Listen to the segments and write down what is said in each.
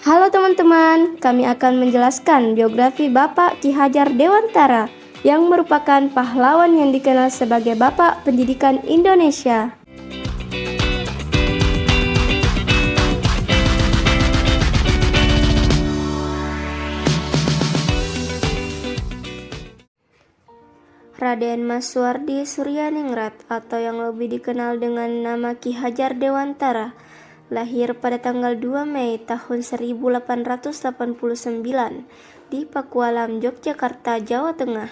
Halo teman-teman, kami akan menjelaskan biografi Bapak Ki Hajar Dewantara yang merupakan pahlawan yang dikenal sebagai Bapak Pendidikan Indonesia. Raden Mas Suwardi Suryaningrat atau yang lebih dikenal dengan nama Ki Hajar Dewantara lahir pada tanggal 2 Mei tahun 1889 di Pakualam, Yogyakarta, Jawa Tengah.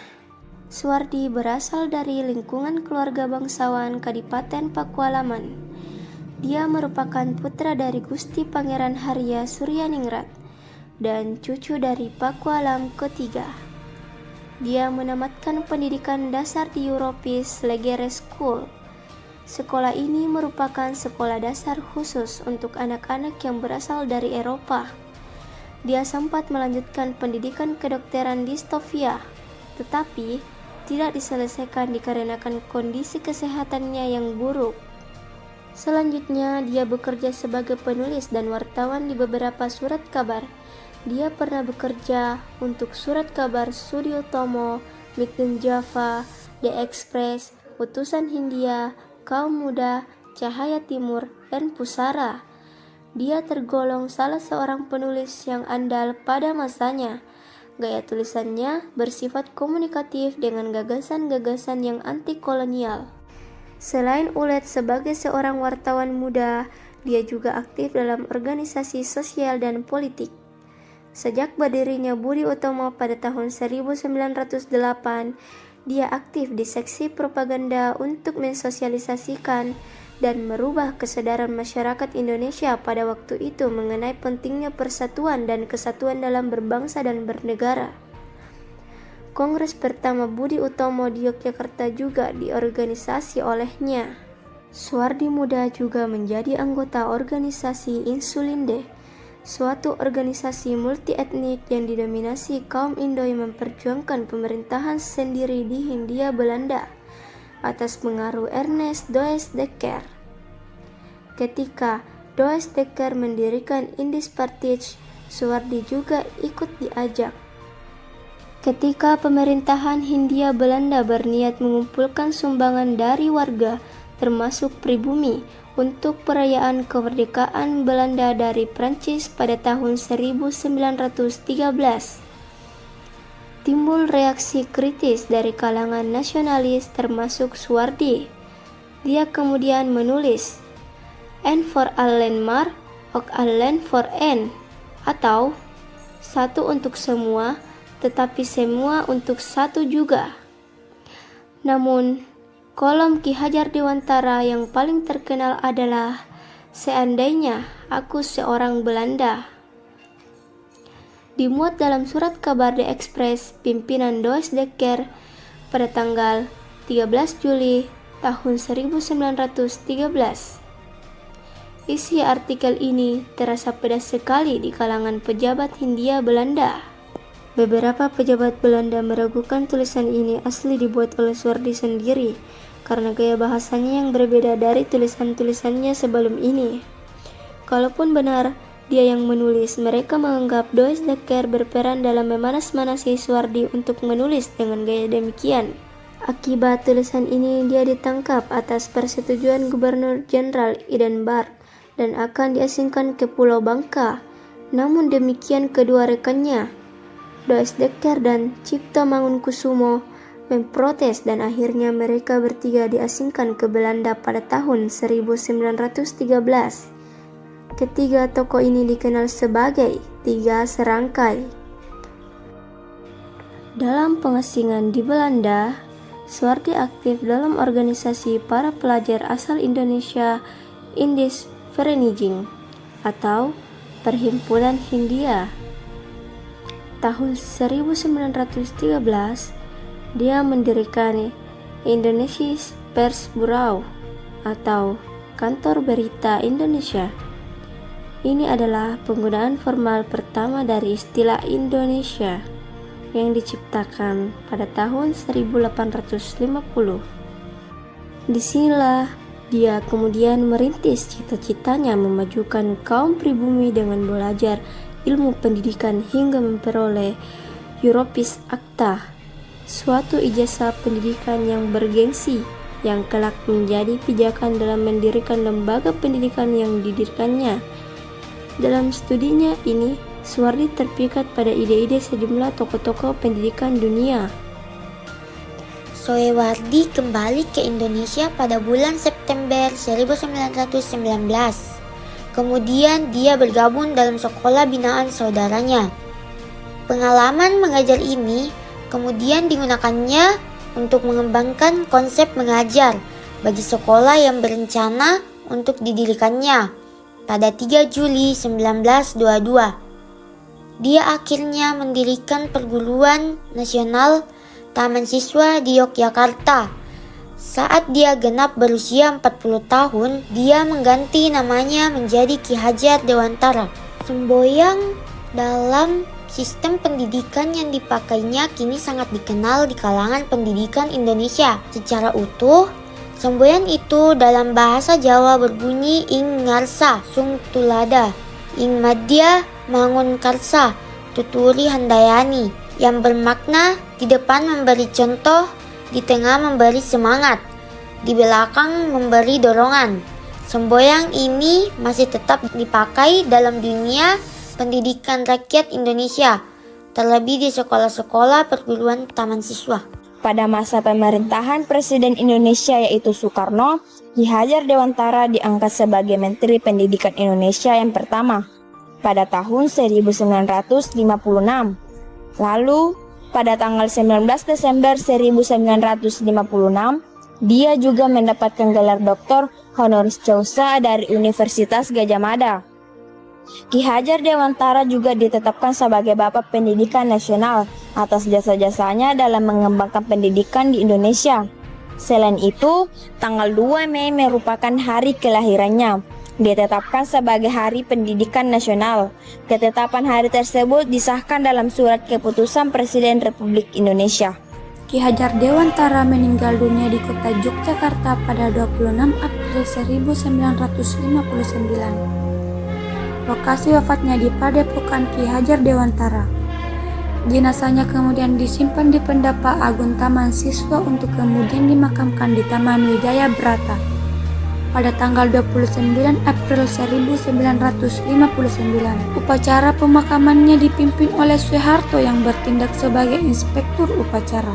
Suwardi berasal dari lingkungan keluarga bangsawan Kadipaten Pakualaman. Dia merupakan putra dari Gusti Pangeran Harya Suryaningrat dan cucu dari Pakualam ketiga. Dia menamatkan pendidikan dasar di Europis Legere School. Sekolah ini merupakan sekolah dasar khusus untuk anak-anak yang berasal dari Eropa. Dia sempat melanjutkan pendidikan kedokteran di Sofia, tetapi tidak diselesaikan dikarenakan kondisi kesehatannya yang buruk. Selanjutnya, dia bekerja sebagai penulis dan wartawan di beberapa surat kabar. Dia pernah bekerja untuk surat kabar Studio Tomo, Migden Java, The Express, Utusan Hindia, Kaum Muda, Cahaya Timur, dan Pusara. Dia tergolong salah seorang penulis yang andal pada masanya. Gaya tulisannya bersifat komunikatif dengan gagasan-gagasan yang anti-kolonial. Selain ulet sebagai seorang wartawan muda, dia juga aktif dalam organisasi sosial dan politik. Sejak berdirinya Budi Utomo pada tahun 1908, dia aktif di seksi propaganda untuk mensosialisasikan dan merubah kesadaran masyarakat Indonesia pada waktu itu mengenai pentingnya persatuan dan kesatuan dalam berbangsa dan bernegara. Kongres pertama Budi Utomo di Yogyakarta juga diorganisasi olehnya. Suwardi Muda juga menjadi anggota organisasi Insulinde, suatu organisasi multietnik yang didominasi kaum Indo yang memperjuangkan pemerintahan sendiri di Hindia Belanda atas pengaruh Ernest Does Dekker. Ketika Does Dekker mendirikan Indische Partij, Suwardi juga ikut diajak. Ketika pemerintahan Hindia Belanda berniat mengumpulkan sumbangan dari warga, termasuk pribumi, untuk perayaan kemerdekaan Belanda dari Prancis pada tahun 1913. Timbul reaksi kritis dari kalangan nasionalis termasuk Suwardi. Dia kemudian menulis "En for allen maar, ook allen for en", atau satu untuk semua, tetapi semua untuk satu juga. Namun, kolom Ki Hajar Dewantara yang paling terkenal adalah "Seandainya Aku Seorang Belanda". Dimuat dalam surat kabar The Express pimpinan Does Dekker pada tanggal 13 Juli tahun 1913. Isi artikel ini terasa pedas sekali di kalangan pejabat Hindia Belanda. Beberapa pejabat Belanda meragukan tulisan ini asli dibuat oleh Suwardi sendiri karena gaya bahasanya yang berbeda dari tulisan-tulisannya sebelum ini. Kalaupun benar dia yang menulis, mereka menganggap Does Dekker berperan dalam memanas-manasi Suwardi untuk menulis dengan gaya demikian. Akibat tulisan ini, dia ditangkap atas persetujuan Gubernur Jenderal Edinburgh dan akan diasingkan ke Pulau Bangka. Namun demikian kedua rekannya, Does Dekker dan Cipto Mangunkusumo, memprotes dan akhirnya mereka bertiga diasingkan ke Belanda pada tahun 1913. Ketiga tokoh ini dikenal sebagai Tiga Serangkai. Dalam pengasingan di Belanda, Suwardi aktif dalam organisasi para pelajar asal Indonesia Indische Vereniging atau Perhimpunan Hindia. Tahun 1913, dia mendirikan Indonesische Persbureau atau Kantor Berita Indonesia. Ini adalah penggunaan formal pertama dari istilah Indonesia yang diciptakan pada tahun 1850. Disinilah dia kemudian merintis cita-citanya memajukan kaum pribumi dengan belajar ilmu pendidikan hingga memperoleh Juris Acta, suatu ijazah pendidikan yang bergengsi yang kelak menjadi pijakan dalam mendirikan lembaga pendidikan yang didirikannya. Dalam studinya ini, Suwardi terpikat pada ide-ide sejumlah tokoh-tokoh pendidikan dunia. Soewardi kembali ke Indonesia pada bulan September 1919. Kemudian dia bergabung dalam sekolah binaan saudaranya. Pengalaman mengajar ini kemudian digunakannya untuk mengembangkan konsep mengajar bagi sekolah yang berencana untuk didirikannya pada 3 Juli 1922. Dia akhirnya mendirikan perguruan nasional Taman Siswa di Yogyakarta. Saat dia genap berusia 40 tahun, dia mengganti namanya menjadi Ki Hajar Dewantara. Semboyan dalam sistem pendidikan yang dipakainya kini sangat dikenal di kalangan pendidikan Indonesia. Secara utuh, semboyan itu dalam bahasa Jawa berbunyi ing ngarsa sung tulada, ing madya mangun karsa tuturi handayani, yang bermakna di depan memberi contoh, di tengah memberi semangat, di belakang memberi dorongan. Semboyan ini masih tetap dipakai dalam dunia pendidikan rakyat Indonesia, terlebih di sekolah-sekolah perguruan taman siswa. Pada masa pemerintahan Presiden Indonesia yaitu Soekarno, Ki Hajar Dewantara diangkat sebagai Menteri Pendidikan Indonesia yang pertama pada tahun 1956. Lalu, pada tanggal 19 Desember 1956, dia juga mendapatkan gelar doktor honoris causa dari Universitas Gadjah Mada. Ki Hajar Dewantara juga ditetapkan sebagai Bapak Pendidikan Nasional atas jasa-jasanya dalam mengembangkan pendidikan di Indonesia. Selain itu, tanggal 2 Mei merupakan hari kelahirannya. Ditetapkan sebagai Hari Pendidikan Nasional. Ketetapan hari tersebut disahkan dalam Surat Keputusan Presiden Republik Indonesia. Ki Hajar Dewantara meninggal dunia di kota Yogyakarta pada 26 April 1959. Lokasi wafatnya di Padepokan Ki Hajar Dewantara. Jenazahnya kemudian disimpan di Pendapa Agung Taman Siswa untuk kemudian dimakamkan di Taman Wijaya Brata. Pada tanggal 29 April 1959, upacara pemakamannya dipimpin oleh Soeharto yang bertindak sebagai inspektur upacara.